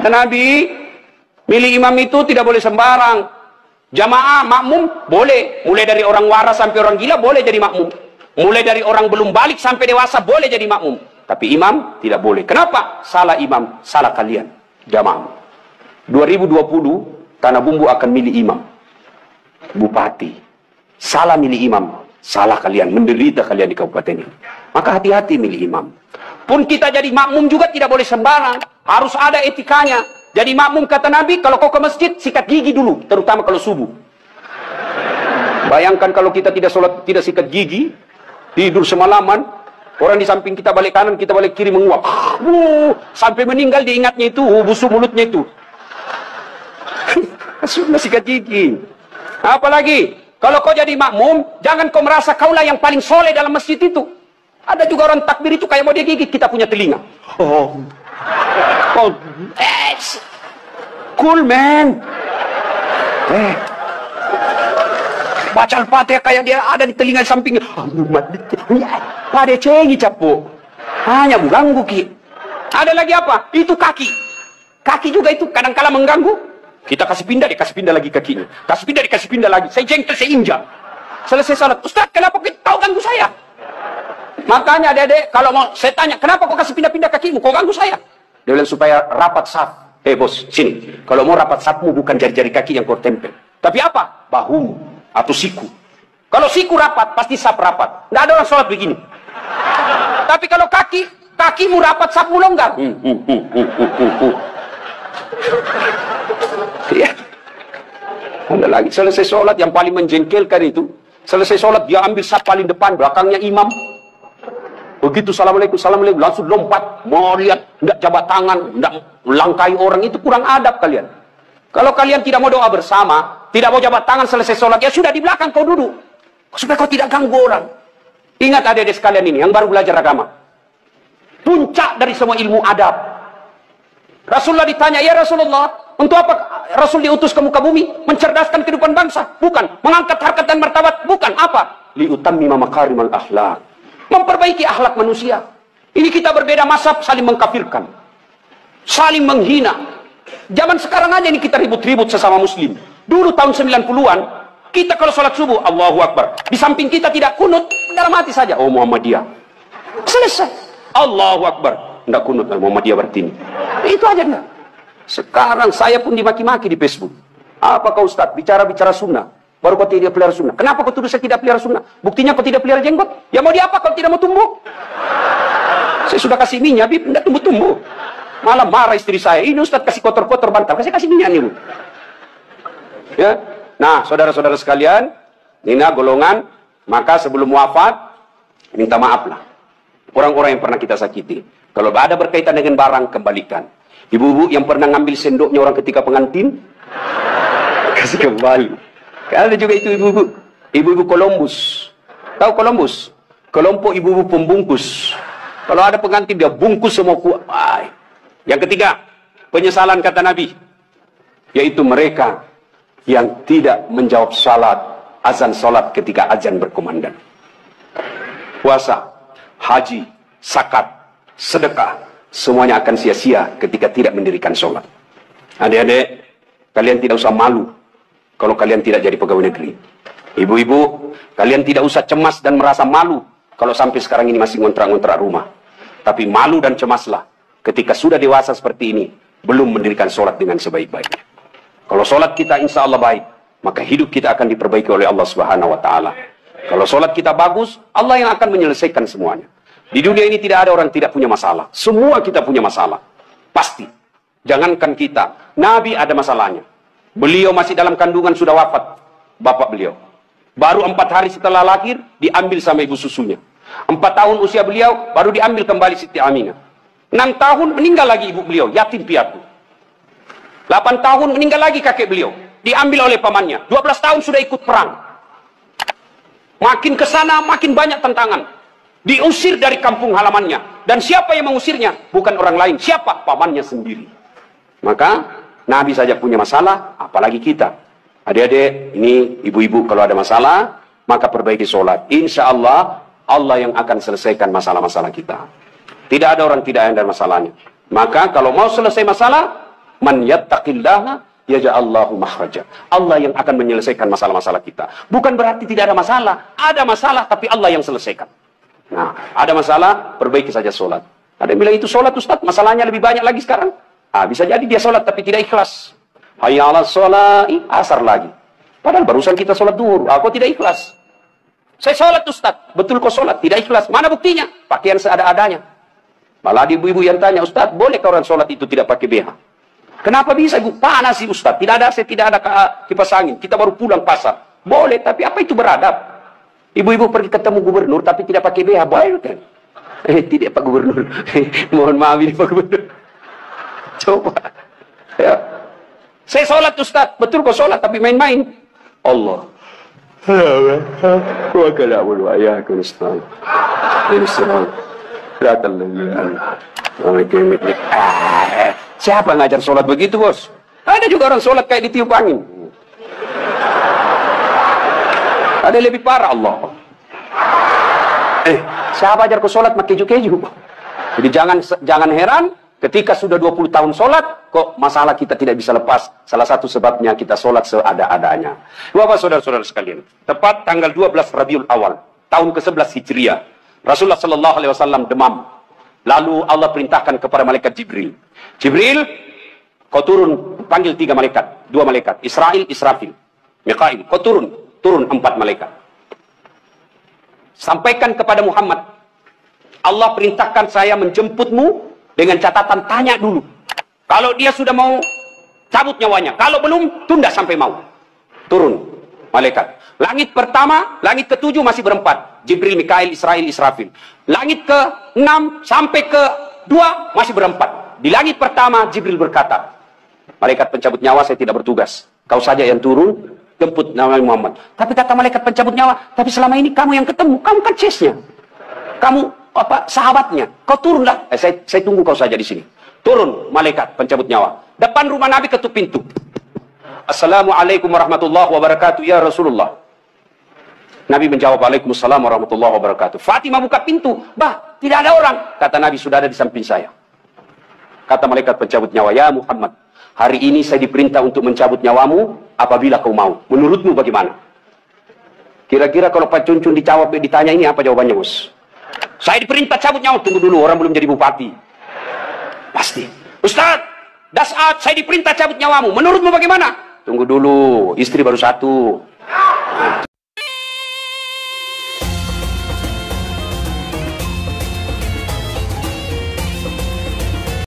Kata Nabi, milih imam itu tidak boleh sembarang. Jamaah, makmum, boleh. Mulai dari orang waras sampai orang gila, boleh jadi makmum. Mulai dari orang belum balik sampai dewasa, boleh jadi makmum. Tapi imam, tidak boleh. Kenapa? Salah imam, salah kalian. Jamaah. 2020, Tanah Bumbu akan milih imam. Bupati. Salah milih imam, salah kalian. Menderita kalian di kabupaten ini. Maka hati-hati milih imam. Pun kita jadi makmum juga tidak boleh sembarang. Harus ada etikanya. Jadi makmum kata Nabi, kalau kau ke masjid, sikat gigi dulu. Terutama kalau subuh. Bayangkan kalau kita tidak sholat, tidak sikat gigi, tidur semalaman, orang di samping kita balik kanan, kita balik kiri menguap. Sampai meninggal diingatnya itu, busuk mulutnya itu. Sudah sikat gigi. Apalagi, kalau kau jadi makmum, jangan kau merasa kaulah yang paling soleh dalam masjid itu. Ada juga orang takbir itu kayak mau dia gigit, kita punya telinga. Oh, cool man. Baca Al-Fatihah kayak dia ada di telinga samping. Pada cengi capo. Hanya mengganggu ki. Ada lagi apa? Itu kaki. Kaki juga itu kadang-kala mengganggu. Kita kasih pindah, dia kasih pindah lagi kakinya. Kasih pindah, dikasih pindah lagi. Saya jengkel, saya injak. Selesai salat. Ustaz, kenapa kau ganggu saya? Makanya adik-adik, kalau mau saya tanya, kenapa kau kasih pindah-pindah kakimu? Kau ganggu saya? Dia bilang supaya rapat saf. Bos, sini. Kalau mau rapat safmu bukan jari-jari kaki yang kau tempel. Tapi apa? Bahumu atau siku. Kalau siku rapat, pasti saf rapat. Nggak ada orang sholat begini. Tapi kalau kakimu rapat, safmu longgar. Ya. Ada lagi, selesai sholat yang paling menjengkelkan itu. Selesai sholat, dia ambil saf paling depan, belakangnya imam. Begitu assalamualaikum, assalamualaikum, langsung lompat, mau lihat, tidak jabat tangan, tidak melangkai orang, itu kurang adab kalian. Kalau kalian tidak mau doa bersama, tidak mau jabat tangan selesai sholat, ya sudah di belakang kau duduk. Supaya kau tidak ganggu orang. Ingat adik-adik sekalian ini, yang baru belajar agama. Puncak dari semua ilmu adab. Rasulullah ditanya, ya Rasulullah, untuk apa Rasul diutus ke muka bumi? Mencerdaskan kehidupan bangsa? Bukan. Mengangkat harkat dan martabat? Bukan. Apa? Liutammima makarimal akhlak. Memperbaiki akhlak manusia. Ini kita berbeda mazhab, saling mengkafirkan, saling menghina. Zaman sekarang aja ini kita ribut-ribut sesama muslim. Dulu tahun 90-an, kita kalau sholat subuh, Allahu Akbar. Di samping kita tidak kunut, dalam hati saja, oh Muhammadiyah. Selesai. Allahu Akbar. Tidak kunut, Muhammadiyah berarti ini. Itu aja enggak. Sekarang saya pun dimaki-maki di Facebook. Apa kau Ustaz? Bicara-bicara sunnah. Baru kau tidak pelihara sunnah. Kenapa kau tuduh saya tidak pelihara sunnah? Buktinya kau tidak pelihara jenggot. Ya mau diapa kalau tidak mau tumbuh? Saya sudah kasih minyak, tidak tumbuh-tumbuh. Malah marah istri saya. Ini Ustaz kasih kotor-kotor bantal. Saya kasih minyak nih. Ya. Nah, saudara-saudara sekalian, Nina golongan, maka sebelum wafat, minta maaflah. Orang-orang yang pernah kita sakiti. Kalau ada berkaitan dengan barang, kembalikan. Ibu-ibu yang pernah ngambil sendoknya orang ketika pengantin, kasih kembali. Ada juga itu ibu-ibu. Ibu-ibu Columbus. Tahu Columbus? Kelompok ibu-ibu pembungkus. Kalau ada pengantin, dia bungkus semua kuat. Yang ketiga, penyesalan kata Nabi. Yaitu mereka yang tidak menjawab salat, azan salat ketika azan berkumandang. Puasa, haji, zakat, sedekah, semuanya akan sia-sia ketika tidak mendirikan sholat. Adik-adik, kalian tidak usah malu kalau kalian tidak jadi pegawai negeri. Ibu-ibu, kalian tidak usah cemas dan merasa malu kalau sampai sekarang ini masih ngontrak-ngontrak rumah. Tapi malu dan cemaslah ketika sudah dewasa seperti ini, belum mendirikan sholat dengan sebaik-baiknya. Kalau sholat kita insya Allah baik, maka hidup kita akan diperbaiki oleh Allah Subhanahu wa Ta'ala. Kalau sholat kita bagus, Allah yang akan menyelesaikan semuanya. Di dunia ini tidak ada orang tidak punya masalah. Semua kita punya masalah. Pasti. Jangankan kita. Nabi ada masalahnya. Beliau masih dalam kandungan sudah wafat. Bapak beliau. Baru 4 hari setelah lahir, diambil sama ibu susunya. 4 tahun usia beliau, baru diambil kembali Siti Aminah. 6 tahun meninggal lagi ibu beliau, yatim piatu. 8 tahun meninggal lagi kakek beliau. Diambil oleh pamannya. 12 tahun sudah ikut perang. Makin ke sana, makin banyak tantangan. Diusir dari kampung halamannya. Dan siapa yang mengusirnya? Bukan orang lain. Siapa? Pamannya sendiri. Maka Nabi saja punya masalah, apalagi kita. Adik-adik, ini ibu-ibu kalau ada masalah, maka perbaiki sholat. Insya Allah, Allah yang akan selesaikan masalah-masalah kita. Tidak ada orang tidak ada masalahnya. Maka kalau mau selesai masalah, Man yattaqillaha yaj'allahu makhraja. Allah yang akan menyelesaikan masalah-masalah kita. Bukan berarti tidak ada masalah. Ada masalah, tapi Allah yang selesaikan. Nah, ada masalah, perbaiki saja sholat. Ada yang bilang itu sholat Ustaz, masalahnya lebih banyak lagi sekarang. Bisa jadi dia sholat tapi tidak ikhlas. Hayya 'alas sholat, asar lagi. Padahal barusan kita sholat duhur, aku tidak ikhlas. Saya sholat Ustaz, betul kau sholat, tidak ikhlas. Mana buktinya? Pakaian seada-adanya. Malah di ibu-ibu yang tanya, Ustaz, bolehkah orang sholat itu tidak pakai BH? Kenapa bisa, Ibu? Panas sih, Ustaz. Tidak ada AC, tidak ada kipas angin. Kita baru pulang pasar. Boleh, tapi apa itu beradab? Ibu-ibu pergi ketemu gubernur, tapi tidak pakai BH. Boleh kan? Tidak, Pak Gubernur. Mohon maaf ini, Pak Gubernur. Coba. Ya. Saya sholat, Ustaz. Betul kok sholat, tapi main-main. Allah. Wa kana wal ya kun Ustaz. Siapa ngajar sholat begitu, bos? Ada juga orang sholat kayak ditiup angin. Ada lebih parah, Allah. Siapa ajar kau sholat pakai keju-keju? Jadi jangan heran ketika sudah 20 tahun sholat, kok masalah kita tidak bisa lepas. Salah satu sebabnya kita sholat seada-adanya. Bapak saudara-saudara sekalian, tepat tanggal 12 Rabiul Awal, tahun ke-11 Hijriah, Rasulullah Sallallahu Alaihi Wasallam demam. Lalu Allah perintahkan kepada malaikat Jibril. Jibril, kau turun, panggil 3 malaikat. 2 malaikat, Israil, Israfil, Mikail. Kau turun 4 malaikat. Sampaikan kepada Muhammad, Allah perintahkan saya menjemputmu dengan catatan tanya dulu. Kalau dia sudah mau cabut nyawanya, kalau belum, tunda sampai mau. Turun, malaikat. Langit pertama, langit ke-7 masih berempat. Jibril, Mikail, Israil, Israfil. Langit ke-6 sampai ke-2 masih berempat. Di langit pertama, Jibril berkata, malaikat pencabut nyawa, saya tidak bertugas. Kau saja yang turun, jemput Nabi Muhammad. Tapi kata malaikat pencabut nyawa, tapi selama ini kamu yang ketemu, kamu kan chase-nya. Kamu sahabatnya. Kau turunlah. Saya tunggu kau saja di sini. Turun malaikat pencabut nyawa. Depan rumah Nabi ketuk pintu. Assalamualaikum warahmatullahi wabarakatuh ya Rasulullah. Nabi menjawab, Waalaikumsalam warahmatullahi wabarakatuh. Fatimah buka pintu. Bah, tidak ada orang. Kata Nabi, sudah ada di samping saya. Kata malaikat pencabut nyawa, ya Muhammad, hari ini saya diperintah untuk mencabut nyawamu apabila kau mau. Menurutmu bagaimana? Kira-kira kalau Pak Cuncun ditanya ini apa jawabannya, bos? Saya diperintah cabut nyawa. Tunggu dulu, orang belum jadi bupati. Pasti. Ustaz, Das'at, saya diperintah cabut nyawamu. Menurutmu bagaimana? Tunggu dulu, istri baru 1.